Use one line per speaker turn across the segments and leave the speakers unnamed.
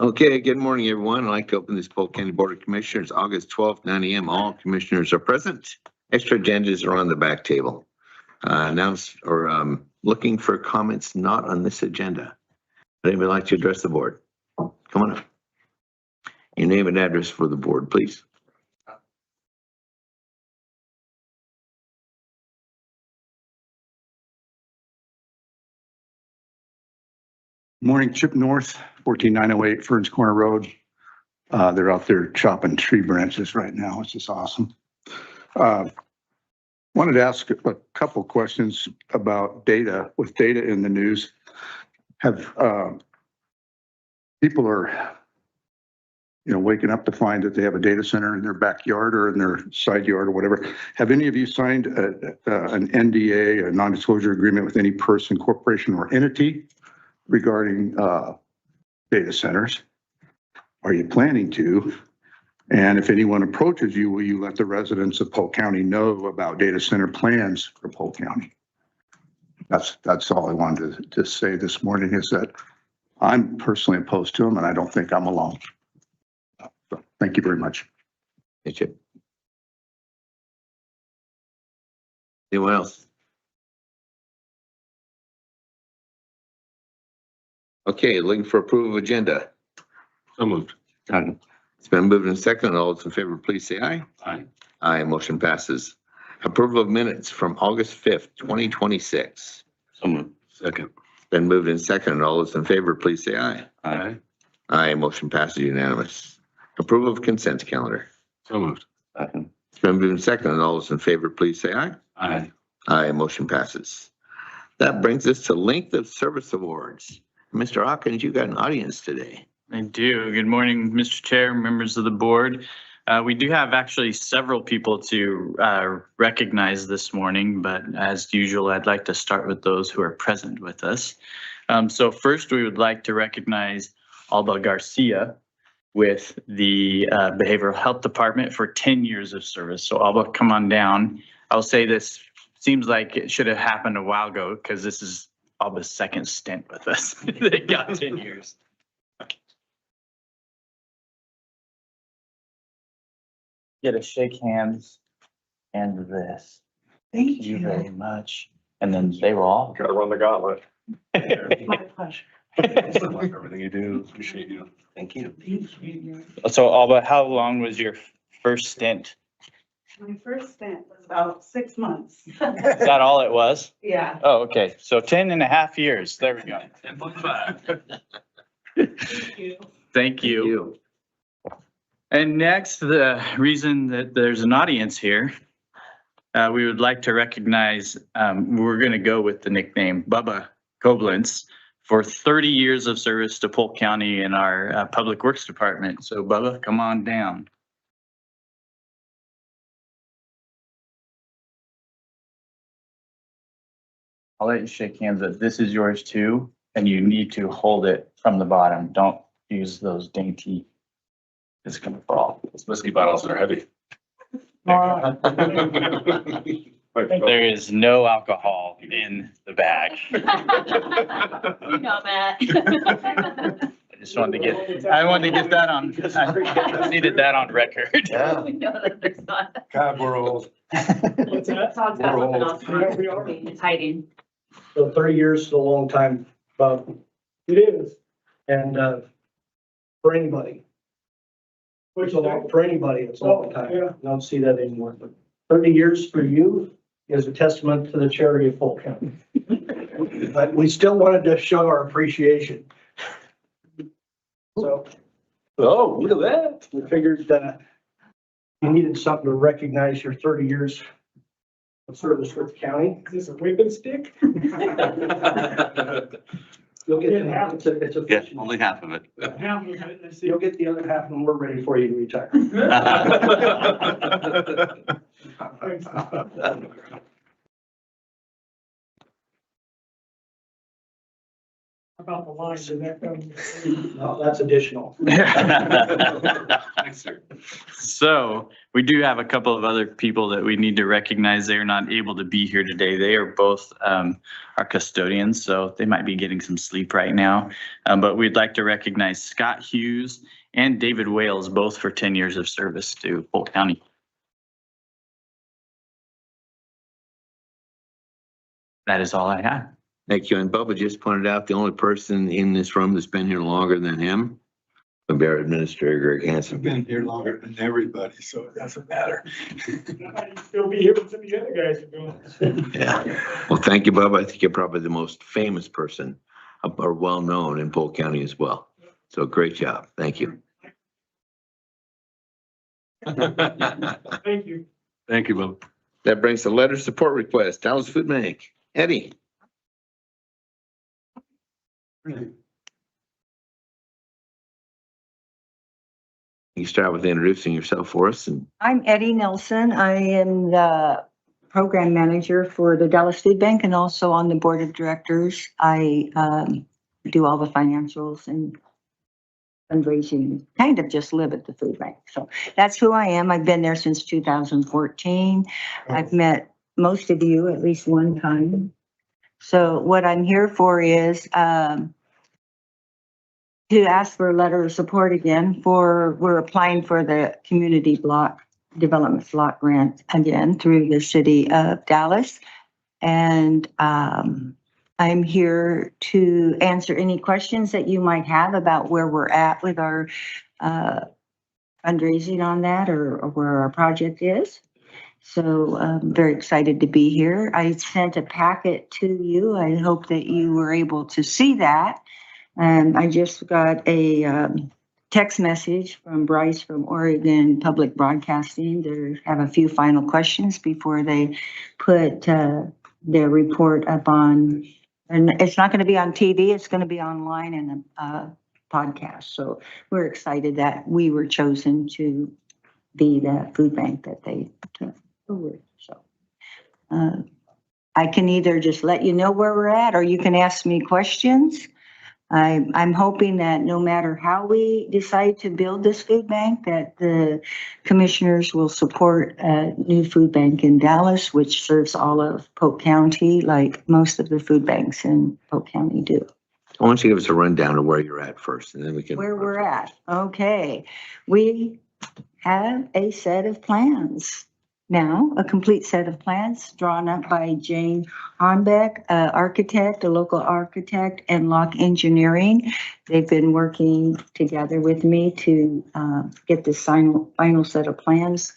Okay, good morning, everyone. I'd like to open this Polk County Board of Commissioners, August 12th, 9 a.m. All commissioners are present. Extra agendas are on the back table. Looking for comments not on this agenda. Would anybody like to address the board? Come on up. Your name and address for the board, please.
Morning, Chip North, 14908 Ferns Corner Road. They're out there chopping tree branches right now, which is awesome. Wanted to ask a couple questions about data. With data in the news, have people are waking up to find that they have a data center in their backyard or in their side yard or whatever. Have any of you signed an NDA, a non-disclosure agreement with any person, corporation, or entity regarding data centers? Are you planning to? And if anyone approaches you, will you let the residents of Polk County know about data center plans for Polk County? That's all I wanted to say this morning, is that I'm personally opposed to them, and I don't think I'm alone. So, thank you very much.
Hey, Chip. Anyone else? Okay, looking for approval of agenda.
So moved.
It's been moved and seconded. All those in favor, please say aye.
Aye.
Aye, motion passes. Approval of minutes from August 5th, 2026.
So moved. Second.
Been moved and seconded. All those in favor, please say aye.
Aye.
Aye, motion passes unanimous. Approval of consent calendar.
So moved. Second.
It's been moved and seconded. All those in favor, please say aye.
Aye.
Aye, motion passes. That brings us to length of service awards. Mr. Hawkins, you got an audience today.
I do. Good morning, Mr. Chair, members of the board. We do have actually several people to recognize this morning, but as usual, I'd like to start with those who are present with us. So first, we would like to recognize Alba Garcia with the Behavioral Health Department for 10 years of service. So Alba, come on down. I'll say this seems like it should have happened a while ago because this is Alba's second stint with us. They got 10 years. Get a shake hands and this. Thank you very much. And then they will all.
Gotta run the gauntlet.
My pleasure.
Everything you do, appreciate you.
Thank you.
So Alba, how long was your first stint?
My first stint was about 6 months.
Is that all it was?
Yeah.
Oh, okay. So 10 and a half years. There we go.
10.5.
Thank you.
Thank you. And next, the reason that there's an audience here, we would like to recognize, we're going to go with the nickname Bubba Koblenz for 30 years of service to Polk County in our Public Works Department. So Bubba, come on down. I'll let you shake hands. This is yours too, and you need to hold it from the bottom. Don't use those dainty. It's gonna fall.
Those whiskey bottles are heavy.
There is no alcohol in the bag.
You know that.
I wanted to get that on, I needed that on record.
We know that there's not.
God, we're old.
It's It's hiding.
So 30 years is a long time, but it is. And for anybody. For anybody, it's a long time. You don't see that anymore. But 30 years for you is a testament to the charity of Polk County. But we still wanted to show our appreciation. So.
Oh, look at that.
We figured you needed something to recognize your 30 years of service with the county.
Is this a whipping stick?
You'll get half. It's a.
Yeah, only half of it.
Half of it, I see.
You'll get the other half when we're ready for you to retire.
About the line, did that come?
No, that's additional.
So We do have a couple of other people that we need to recognize. They are not able to be here today. They are both our custodians, so they might be getting some sleep right now. But we'd like to recognize Scott Hughes and David Wales, both for 10 years of service to Polk County. That is all I have.
Thank you. And Bubba just pointed out the only person in this room that's been here longer than him, the our Administrator Greg Hansen.
I've been here longer than everybody, so it doesn't matter.
I'd still be here with some of the other guys are going.
Yeah. Well, thank you, Bubba. I think you're probably the most famous person or well-known in Polk County as well. So great job. Thank you.
Thank you.
Thank you, Bob.
That brings the letter support request. Dallas Food Bank. Eddie. You start with introducing yourself for us. And
I'm Eddie Nelson. I am the program manager for the Dallas Food Bank and also on the board of directors. I do all the financials and fundraising, kind of just live at the food bank. So that's who I am. I've been there since 2014. I've met most of you at least one time. So what I'm here for is to ask for a letter of support again we're applying for the community block development block grant again through the city of Dallas. And I'm here to answer any questions that you might have about where we're at with our fundraising on that or where our project is. So I'm very excited to be here. I sent a packet to you. I hope that you were able to see that. And I just got a text message from Bryce from Oregon Public Broadcasting to have a few final questions before they put their report up on, and it's not going to be on TV, it's going to be online in a podcast. So we're excited that we were chosen to be the food bank that they took forward. So I can either just let you know where we're at, or you can ask me questions. I'm hoping that no matter how we decide to build this food bank, that the commissioners will support a new food bank in Dallas, which serves all of Polk County, like most of the food banks in Polk County do.
I want you to give us a rundown of where you're at first, and then we can.
Where we're at. Okay. We have a set of plans now, a complete set of plans drawn up by Jane Hornbeck, architect, a local architect, and Lock Engineering. They've been working together with me to get this final set of plans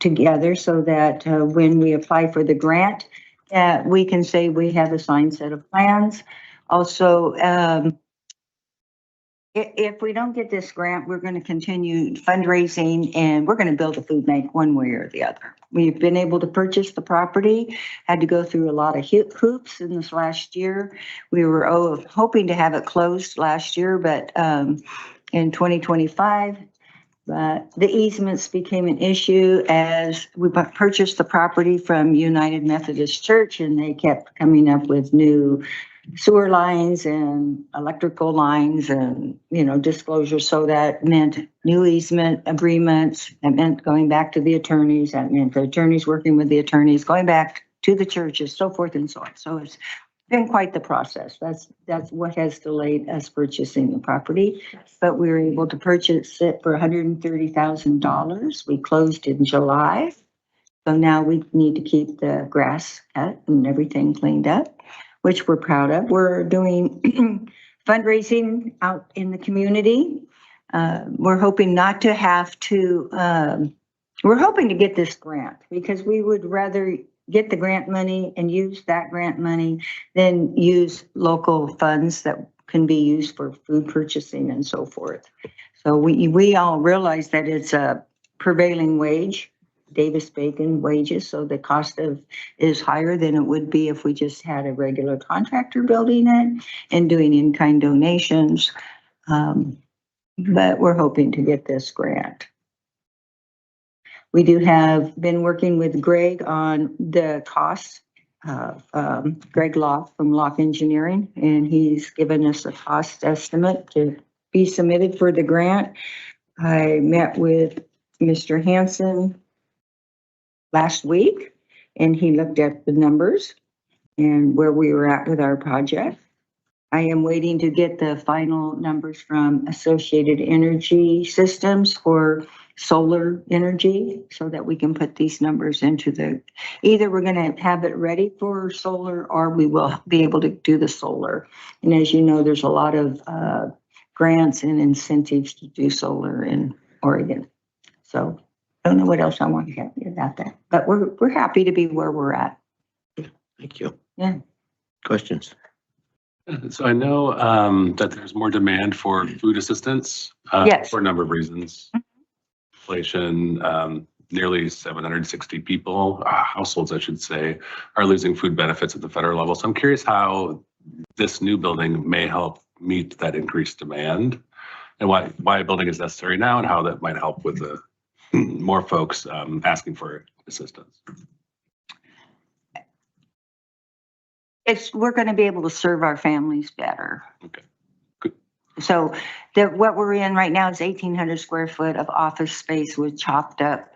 together so that when we apply for the grant, we can say we have a signed set of plans. Also, if we don't get this grant, we're going to continue fundraising and we're going to build a food bank one way or the other. We've been able to purchase the property, had to go through a lot of hoops in this last year. We were hoping to have it closed last year, but in 2025, the easements became an issue as we purchased the property from United Methodist Church, and they kept coming up with new sewer lines and electrical lines and, disclosures. So that meant new easement agreements. That meant going back to the attorneys. That meant the attorneys working with the attorneys, going back to the churches, so forth and so on. So it's been quite the process. That's what has delayed us purchasing the property. But we were able to purchase it for $130,000. We closed in July. So now we need to keep the grass cut and everything cleaned up, which we're proud of. We're doing fundraising out in the community. We're hoping not to have to, we're hoping to get this grant because we would rather get the grant money and use that grant money than use local funds that can be used for food purchasing and so forth. So we all realize that it's a prevailing wage, Davis-Bacon wages, so the cost is higher than it would be if we just had a regular contractor building it and doing in-kind donations. But we're hoping to get this grant. We do have been working with Greg on the costs, Greg Locke from Lock Engineering, and he's given us a cost estimate to be submitted for the grant. I met with Mr. Hanson last week, and he looked at the numbers and where we were at with our project. I am waiting to get the final numbers from Associated Energy Systems for solar energy so that we can put these numbers into either we're going to have it ready for solar or we will be able to do the solar. And as you know, there's a lot of grants and incentives to do solar in Oregon. So I don't know what else I want to get about that, but we're happy to be where we're at.
Thank you.
Yeah.
Questions?
So I know that there's more demand for food assistance.
Yes.
For a number of reasons. Inflation, nearly 760 people, households, I should say, are losing food benefits at the federal level. So I'm curious how this new building may help meet that increased demand and why a building is necessary now and how that might help with the more folks asking for assistance.
We're going to be able to serve our families better.
Okay, good.
So what we're in right now is 1,800 square foot of office space with chopped up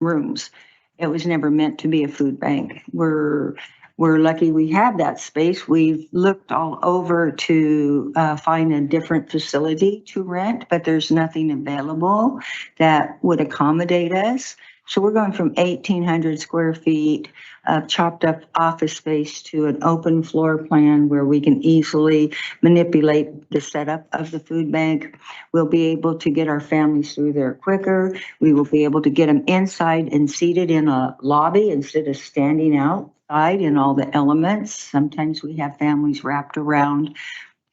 rooms. It was never meant to be a food bank. We're lucky we have that space. We've looked all over to find a different facility to rent, but there's nothing available that would accommodate us. So we're going from 1,800 square feet of chopped up office space to an open floor plan where we can easily manipulate the setup of the food bank. We'll be able to get our families through there quicker. We will be able to get them inside and seated in a lobby instead of standing outside in all the elements. Sometimes we have families wrapped around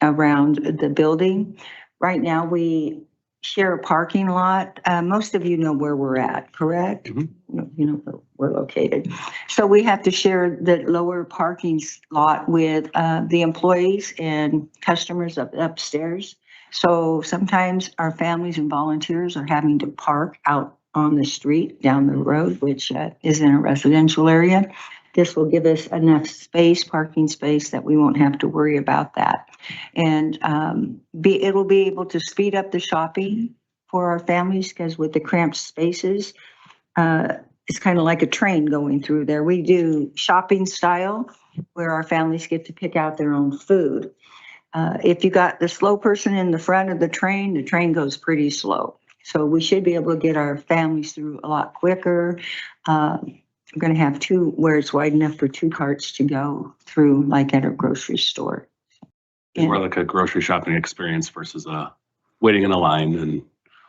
the building. Right now, we share a parking lot. Most of you know where we're at, correct?
Mm-hmm.
You know where we're located. So we have to share the lower parking lot with the employees and customers upstairs. So sometimes our families and volunteers are having to park out on the street down the road, which is in a residential area. This will give us enough space, parking space, that we won't have to worry about that. And it will be able to speed up the shopping for our families because with the cramped spaces, it's kind of like a train going through there. We do shopping style where our families get to pick out their own food. If you got the slow person in the front of the train goes pretty slow. So we should be able to get our families through a lot quicker. We're going to have two where it's wide enough for two carts to go through, like at a grocery store.
It's more like a grocery shopping experience versus waiting in a line and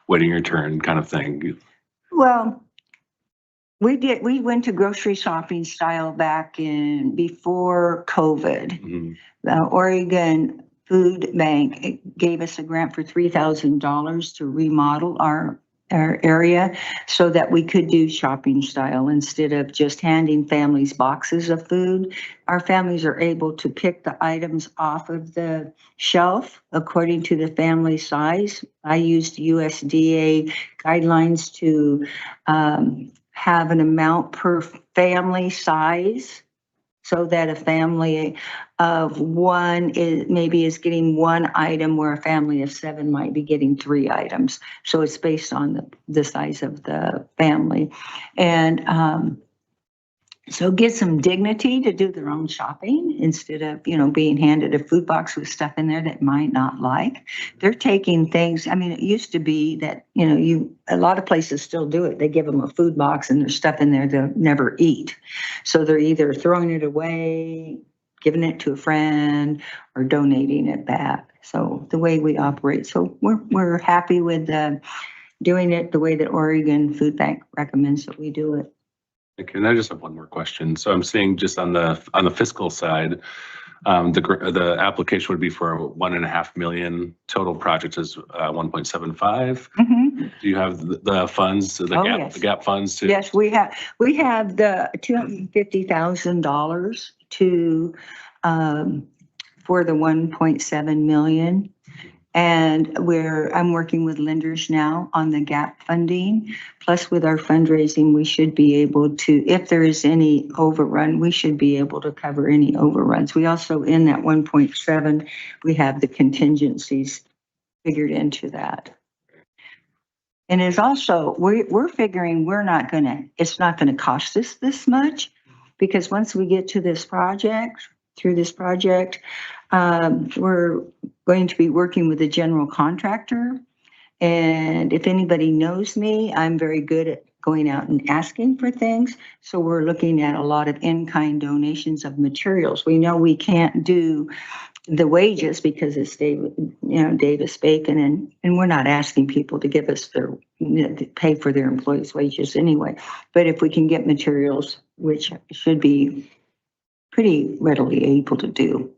waiting your turn kind of thing.
Well, we went to grocery shopping style back before COVID.
Mm-hmm.
The Oregon Food Bank gave us a grant for $3,000 to remodel our area so that we could do shopping style instead of just handing families boxes of food. Our families are able to pick the items off of the shelf according to the family size. I used USDA guidelines to have an amount per family size, so that a family of one is getting one item where a family of 7 might be getting 3 items. So it's based on the size of the family. And so get some dignity to do their own shopping instead of, being handed a food box with stuff in there that might not like. They're taking things, it used to be that, a lot of places still do it. They give them a food box and there's stuff in there they'll never eat. So they're either throwing it away, giving it to a friend, or donating it back. So the way we operate. So we're happy with doing it the way that Oregon Food Bank recommends that we do it.
Okay, and I just have one more question. So I'm seeing just on the fiscal side, the application would be for 1.5 million. Total project is 1.75.
Mm-hmm.
Do you have the funds, the gap funds to?
Yes, we have the $250,000 to for the 1.7 million. And I'm working with lenders now on the gap funding. Plus with our fundraising, we should be able to, if there is any overrun, we should be able to cover any overruns. We also, in that 1.7, we have the contingencies figured into that. And it's also, we're figuring it's not gonna cost us this much, because once we get to this project, through this project, we're going to be working with a general contractor. And if anybody knows me, I'm very good at going out and asking for things. So we're looking at a lot of in-kind donations of materials. We know we can't do the wages because it's Davis Bacon, and we're not asking people to give us to pay for their employees' wages anyway. But if we can get materials, which should be pretty readily able to do.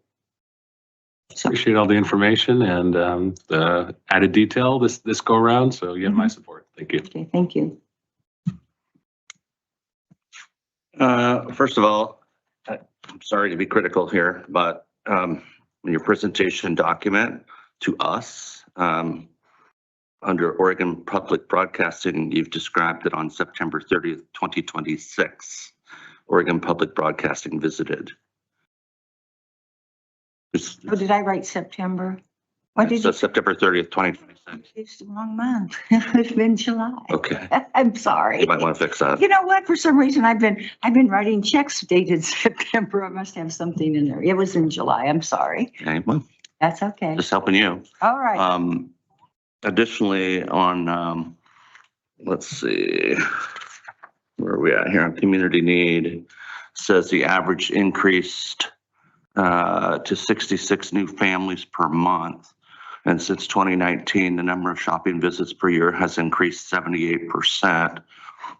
So,
Appreciate all the information and the added detail this go around. So you have my support. Thank you.
okay, thank you.
First of all, I'm sorry to be critical here, but in your presentation document to us, under Oregon Public Broadcasting, you've described that on September 30th, 2026, Oregon Public Broadcasting visited.
Oh, did I write September? What did
So
you?
September 30th, 2026.
It's the wrong month. It's been July.
Okay,
I'm sorry.
you might want to fix that.
You know what? For some reason, I've been writing checks dated September. I must have something in there. It was in July. I'm sorry.
Okay, well,
That's okay.
just helping you.
All right.
Additionally, on, let's see, where are we at here? On community need, says the average increased to 66 new families per month. And since 2019, the number of shopping visits per year has increased 78%.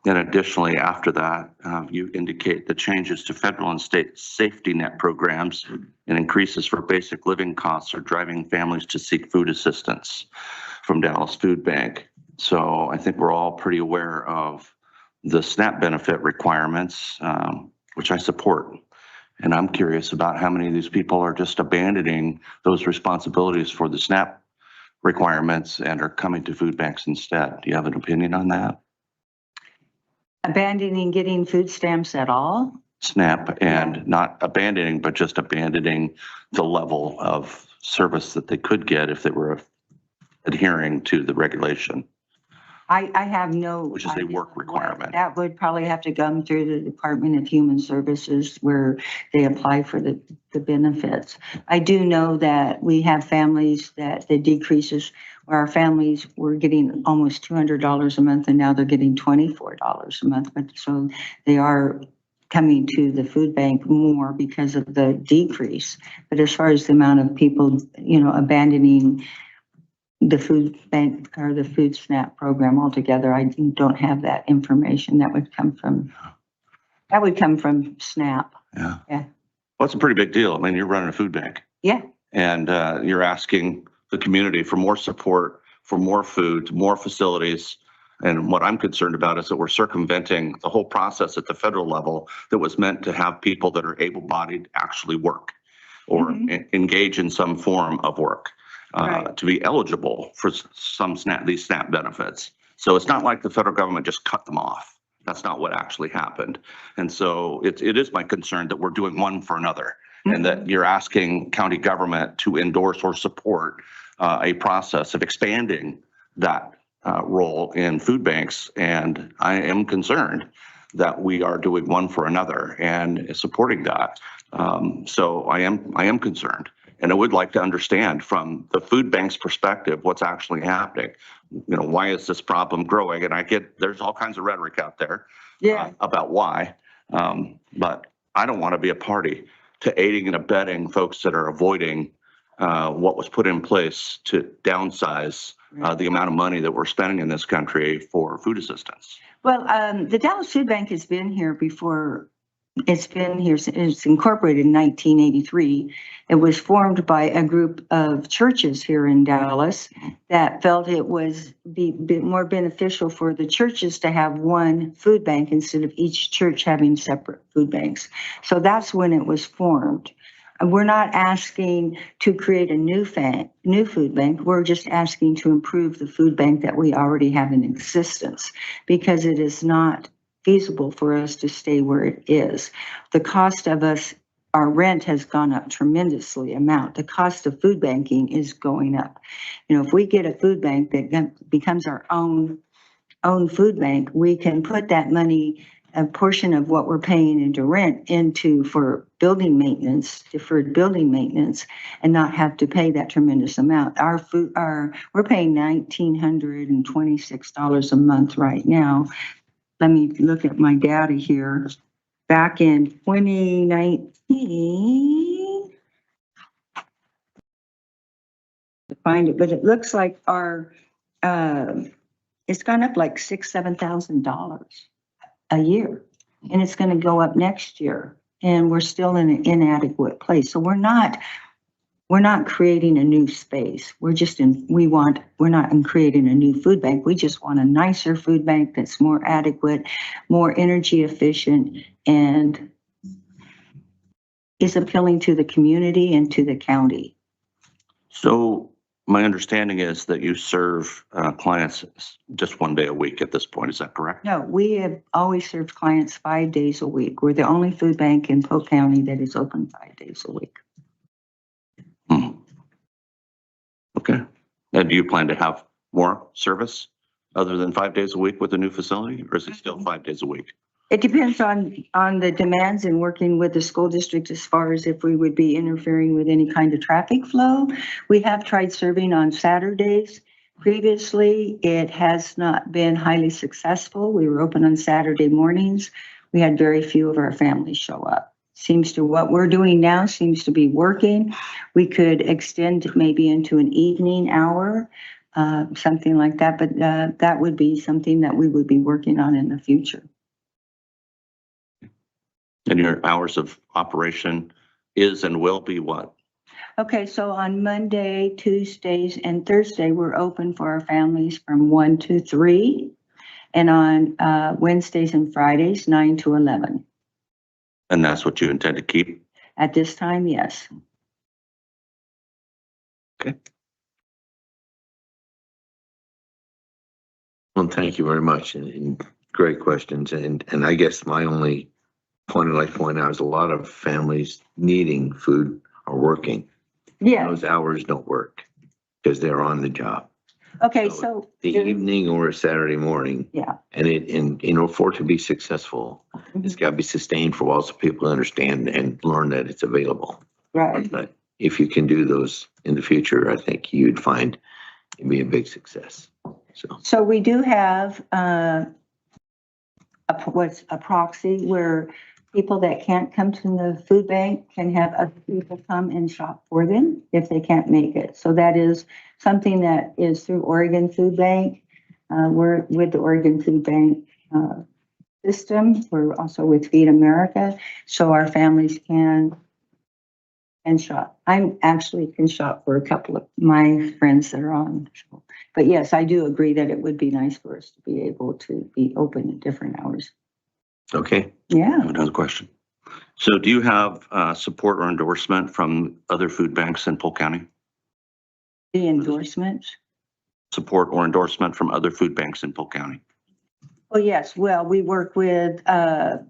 And additionally, after that, you indicate the changes to federal and state safety net programs and increases for basic living costs are driving families to seek food assistance from Dallas Food Bank. So I think we're all pretty aware of the SNAP benefit requirements, which I support. And I'm curious about how many of these people are just abandoning those responsibilities for the SNAP requirements and are coming to food banks instead. Do you have an opinion on that?
Abandoning getting food stamps at all?
SNAP, and not abandoning, but just abandoning the level of service that they could get if they were adhering to the regulation.
I have no.
Which is a
idea
work
what-
requirement.
That would probably have to come through the Department of Human Services where they apply for the benefits. I do know that we have families that the decreases where our families were getting almost $200 a month and now they're getting $24 a month. But so they are coming to the food bank more because of the decrease. But as far as the amount of people, abandoning the food bank or the food SNAP program altogether, I don't have that information. That would come from SNAP.
Yeah.
Yeah.
Well, it's a pretty big deal. I mean, you're running a food bank.
Yeah.
And you're asking the community for more support, for more food, more facilities. And what I'm concerned about is that we're circumventing the whole process at the federal level that was meant to have people that are able-bodied actually work or engage in some form of work.
Right.
To be eligible for these SNAP benefits. So it's not like the federal government just cut them off. That's not what actually happened. And so it is my concern that we're doing one for another and that you're asking county government to endorse or support a process of expanding that role in food banks. And I am concerned that we are doing one for another and supporting that. So I am concerned. And I would like to understand from the food bank's perspective, what's actually happening. Why is this problem growing? And I get, there's all kinds of rhetoric out there about why. But I don't want to be a party to aiding and abetting folks that are avoiding what was put in place to downsize the amount of money that we're spending in this country for food assistance.
Well, the Dallas Food Bank has been here before. It's incorporated in 1983. It was formed by a group of churches here in Dallas that felt it was be more beneficial for the churches to have one food bank instead of each church having separate food banks. So that's when it was formed. We're not asking to create a new food bank. We're just asking to improve the food bank that we already have in existence because it is not feasible for us to stay where it is. The cost of our rent has gone up tremendously amount. The cost of food banking is going up. If we get a food bank that becomes our own own food bank, we can put that money, a portion of what we're paying into rent into for building maintenance, deferred building maintenance, and not have to pay that tremendous amount. We're paying $1,926 a month right now. Let me look at my data here. Back in 2019, to find it, but it looks like it's gone up like $7,000 a year, and it's going to go up next year, and we're still in an inadequate place. So we're not creating a new space. We're not creating a new food bank. We just want a nicer food bank that's more adequate, more energy efficient, and is appealing to the community and to the county.
So my understanding is that you serve clients just one day a week at this point. Is that correct?
No, we have always served clients 5 days a week. We're the only food bank in Polk County that is open 5 days a week.
Okay. And do you plan to have more service other than 5 days a week with the new facility, or is it still 5 days a week?
It depends on the demands and working with the school district as far as if we would be interfering with any kind of traffic flow. We have tried serving on Saturdays. Previously, it has not been highly successful. We were open on Saturday mornings. We had very few of our families show up. What we're doing now seems to be working. We could extend maybe into an evening hour, something like that, but that would be something that we would be working on in the future.
And your hours of operation is and will be what?
Okay, so on Monday, Tuesdays, and Thursday, we're open for our families from 1 to 3. And on Wednesdays and Fridays, 9 to 11.
And that's what you intend to keep?
At this time, yes.
Okay.
Well, thank you very much, and great questions. And I guess my only point I'd like to point out is a lot of families needing food are working.
Yeah.
Those hours don't work because they're on the job.
Okay,
So
so.
The evening or a Saturday morning.
Yeah.
And for it to be successful, it's got to be sustained for a while so people understand and learn that it's available.
Right.
But if you can do those in the future, I think you'd find it'd be a big success.
So we do have a proxy where people that can't come to the food bank can have other people come and shop for them if they can't make it. So that is something that is through Oregon Food Bank. We're with the Oregon Food Bank system. We're also with Feed America, so our families can shop. I actually can shop for a couple of my friends that are on. But yes, I do agree that it would be nice for us to be able to be open at different hours.
Okay.
Yeah.
I have another question. So do you have support or endorsement from other food banks in Polk County?
The endorsements?
Support or endorsement from other food banks in Polk County?
Oh, yes. Well, we work with, Ella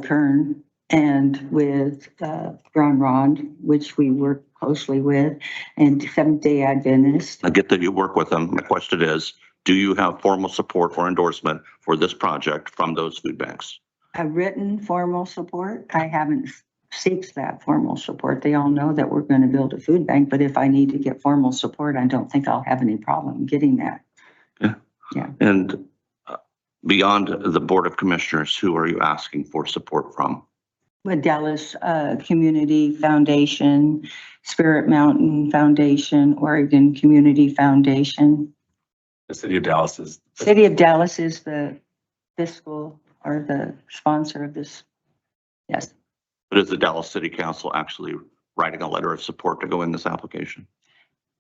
Kern and with Grand Ronde, which we work closely with, and Seventh-day Adventist.
I get that you work with them. My question is, do you have formal support or endorsement for this project from those food banks?
A written formal support. I haven't sought that formal support. They all know that we're going to build a food bank, but if I need to get formal support, I don't think I'll have any problem getting that.
Yeah.
Yeah.
And beyond the Board of Commissioners, who are you asking for support from?
With Dallas Community Foundation, Spirit Mountain Foundation, Oregon Community Foundation.
The city of Dallas is.
City of Dallas is the fiscal or the sponsor of this. Yes.
But is the Dallas City Council actually writing a letter of support to go in this application?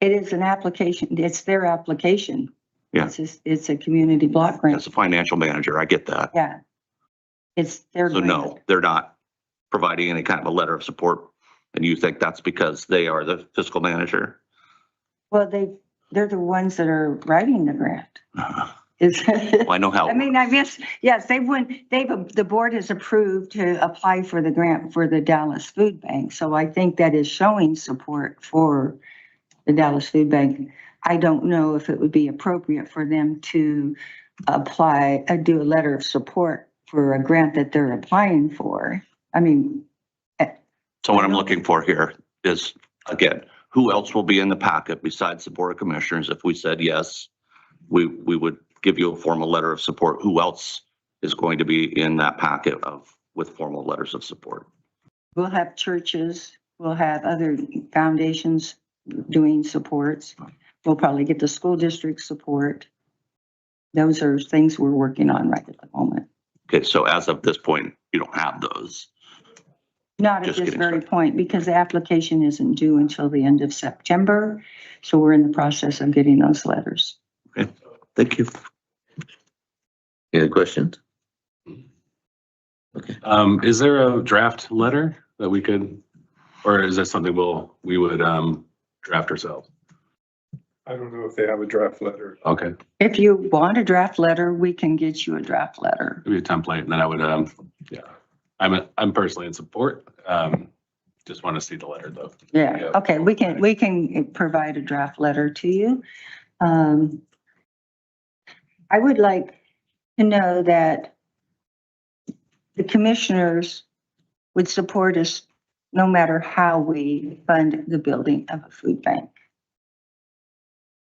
It is an application. It's their application.
Yeah.
It's a community block grant.
As a financial manager, I get that.
Yeah. It's their.
So no, they're not providing any kind of a letter of support. And you think that's because they are the fiscal manager?
Well, they're the ones that are writing the grant.
Well, I know how.
I mean, I guess, yes, the board has approved to apply for the grant for the Dallas Food Bank. So I think that is showing support for the Dallas Food Bank. I don't know if it would be appropriate for them to apply, do a letter of support for a grant that they're applying for. I mean,
So what I'm looking for here is, again, who else will be in the packet besides the Board of Commissioners? If we said yes, we would give you a formal letter of support. Who else is going to be in that packet with formal letters of support?
we'll have churches, we'll have other foundations doing supports. We'll probably get the school district support. Those are things we're working on right at the moment.
Okay, so as of this point, you don't have those.
Not at
Just
this
getting
very
started.
point, because the application isn't due until the end of September. So we're in the process of getting those letters.
Thank you. Any other questions? Okay.
Is there a draft letter that we could, or is that something we would draft ourselves?
I don't know if they have a draft letter.
Okay,
If you want a draft letter, we can get you a draft letter.
maybe a template, and then I would, yeah. I'm personally in support. Just want to see the letter though.
Yeah, okay, we can provide a draft letter to you. I would like to know that the commissioners would support us no matter how we fund the building of a food bank.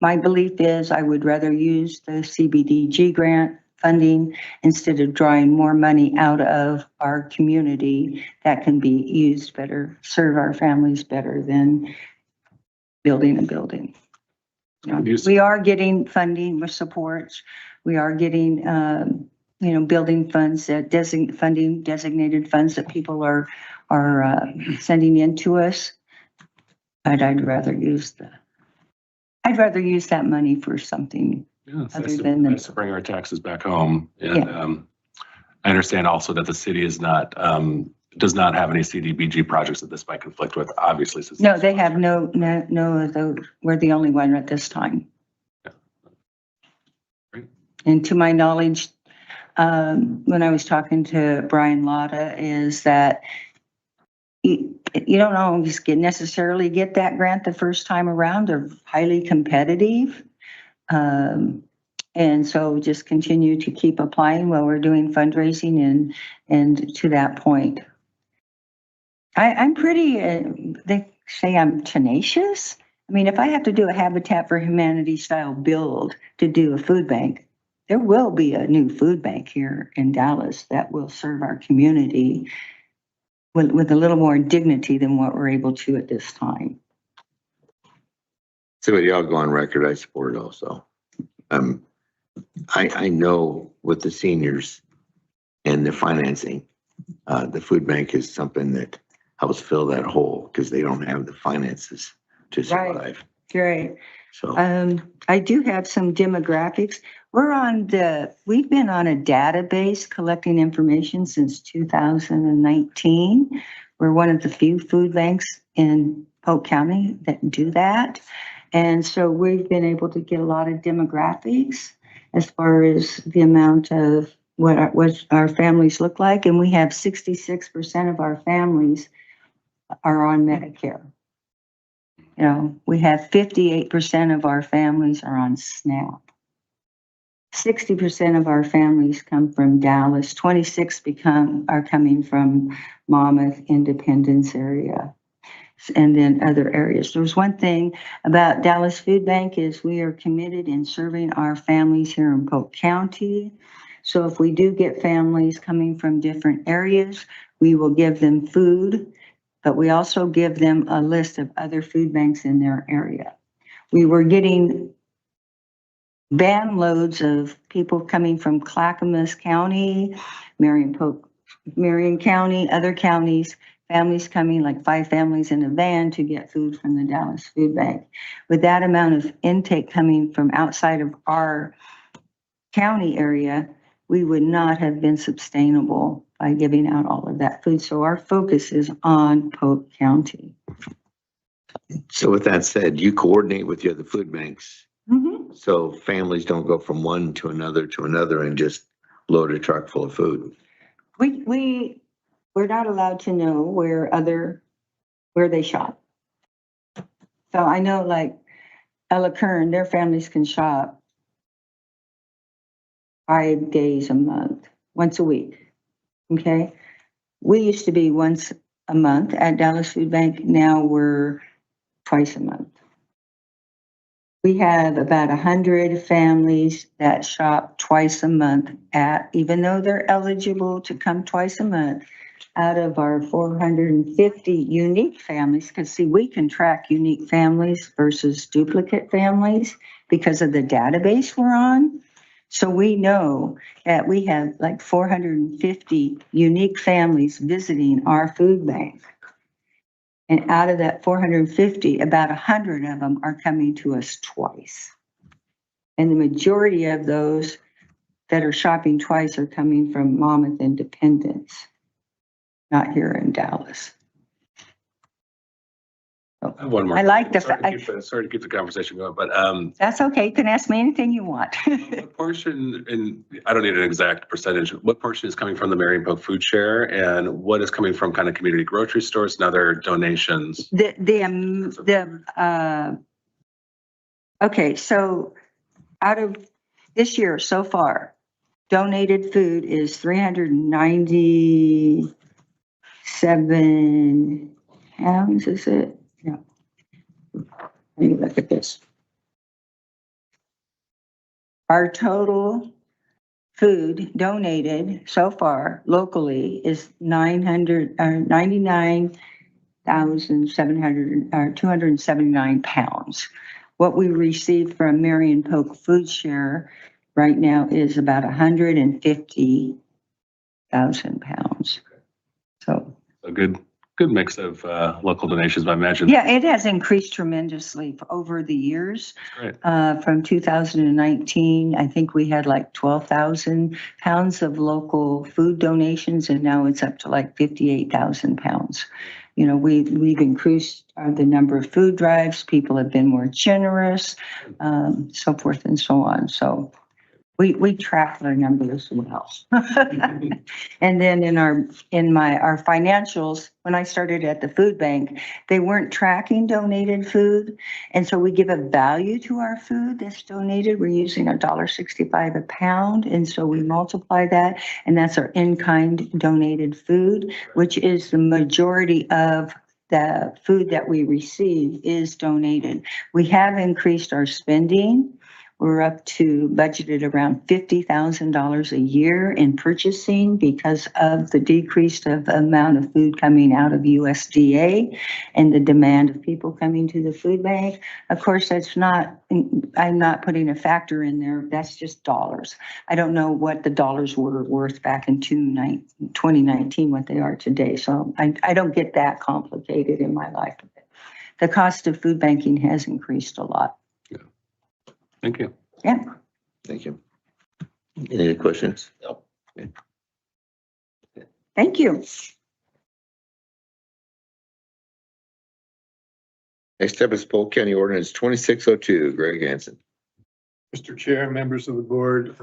My belief is I would rather use the CBDG grant funding instead of drawing more money out of our community that can be used better, serve our families better than building a building. You know, we are getting funding with supports. We are getting, building funds that designated funds that people are sending in to us. But I'd rather use that money for something.
Yeah, it's
Other
nice
than the-
nice to bring our taxes back home. And
Yeah.
I understand also that the city is not, does not have any CDBG projects that this might conflict with, obviously. Since
No, they have no of those. We're the only one at this time.
Yeah. Great.
And to my knowledge, when I was talking to Brian Lotta, is that you don't always necessarily get that grant the first time around. They're highly competitive. And so just continue to keep applying while we're doing fundraising and to that point. I'm pretty, they say I'm tenacious. I mean, if I have to do a Habitat for Humanity style build to do a food bank, there will be a new food bank here in Dallas that will serve our community with a little more dignity than what we're able to at this time.
So y'all go on record, I support it also. I know with the seniors and the financing, the food bank is something that helps fill that hole because they don't have the finances to survive.
Great.
So
I do have some demographics. We've been on a database collecting information since 2019. We're one of the few food banks in Polk County that do that. And so we've been able to get a lot of demographics as far as the amount of what our families look like. And we have 66% of our families are on Medicare. You know, we have 58% of our families are on SNAP. 60% of our families come from Dallas. 26 are coming from Monmouth, Independence area, and then other areas. There's one thing about Dallas Food Bank is we are committed in serving our families here in Polk County. So if we do get families coming from different areas, we will give them food, but we also give them a list of other food banks in their area. We were getting van loads of people coming from Clackamas County, Marion County, other counties, families coming, like 5 families in a van to get food from the Dallas Food Bank. With that amount of intake coming from outside of our county area, we would not have been sustainable by giving out all of that food. So our focus is on Polk County.
So with that said, you coordinate with your other food banks.
Mm-hmm.
So families don't go from one to another and just load a truck full of food.
We're not allowed to know where they shop. So I know like Ella Kern, their families can shop 5 days a month, once a week. Okay? We used to be once a month at Dallas Food Bank. Now we're twice a month. We have about 100 families that shop twice a month at, even though they're eligible to come twice a month, out of our 450 unique families, because see, we can track unique families versus duplicate families because of the database we're on. So we know that we have like 450 unique families visiting our food bank. And out of that 450, about 100 of them are coming to us twice. And the majority of those that are shopping twice are coming from Monmouth Independence, not here in Dallas.
I have one more.
I like the
Sorry to keep the conversation going, but
That's okay. You can ask me anything you want.
what portion, and I don't need an exact percentage, what portion is coming from the Marion Polk Food Share and what is coming from kind of community grocery stores and other donations?
Okay, so out of this year so far, donated food is 397 pounds, is it? No. Let me look at this. Our total food donated so far locally is 279 pounds. What we received from Marion Polk Food Share right now is about 150,000 pounds. So
A good mix of local donations, I imagine.
yeah, it has increased tremendously over the years.
Great.
From 2019, I think we had like 12,000 pounds of local food donations, and now it's up to like 58,000 pounds. You know, we've increased the number of food drives. People have been more generous, so forth and so on. So we track our numbers well. And then in our financials, when I started at the food bank, they weren't tracking donated food. And so we give a value to our food that's donated. We're using $1.65 a pound. And so we multiply that, and that's our in-kind donated food, which is the majority of the food that we receive is donated. We have increased our spending. We're up to budgeted around $50,000 a year in purchasing because of the decreased of amount of food coming out of USDA and the demand of people coming to the food bank. Of course, that's not, I'm not putting a factor in there. That's just dollars. I don't know what the dollars were worth back in 2019, what they are today. So I don't get that complicated in my life. The cost of food banking has increased a lot.
Thank you.
Yeah.
Thank you. Any other questions? No.
Thank you.
Next up is Polk County Ordinance 2602. Greg Hansen.
Mr. Chair, members of the board,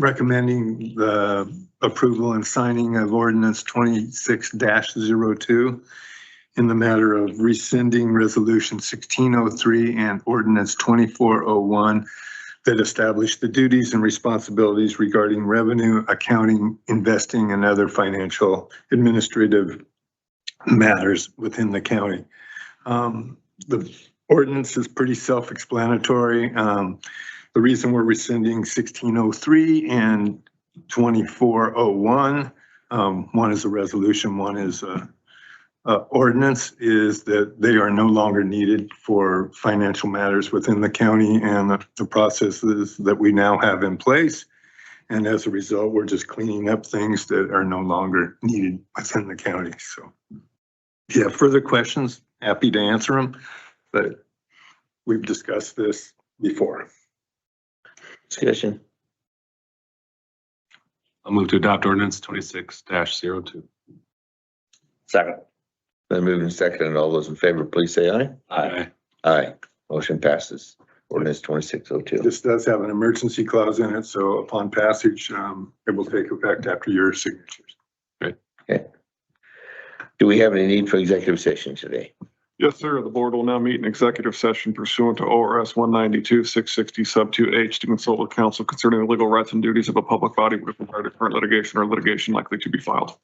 recommending the approval and signing of ordinance 26-02 in the matter of rescinding resolution 1603 and ordinance 2401 that establish the duties and responsibilities regarding revenue, accounting, investing, and other financial administrative matters within the county. The ordinance is pretty self-explanatory. The reason we're rescinding 1603 and 2401, one is a resolution, one is a ordinance, is that they are no longer needed for financial matters within the county and the processes that we now have in place. And as a result, we're just cleaning up things that are no longer needed within the county. So if you have further questions, happy to answer them, but we've discussed this before.
Discussion.
I'll move to adopt ordinance 26-02.
Second. Then moving second, and all those in favor, please say aye.
Aye.
Aye. Motion passes. Ordinance 2602.
This does have an emergency clause in it, so upon passage, it will take effect after your signatures.
Okay. Do we have any need for executive session today?
Yes, sir. The board will now meet in executive session pursuant to ORS 192-660 sub 2H to consult with counsel concerning the legal rights and duties of a public body with regard to current litigation or litigation likely to be filed.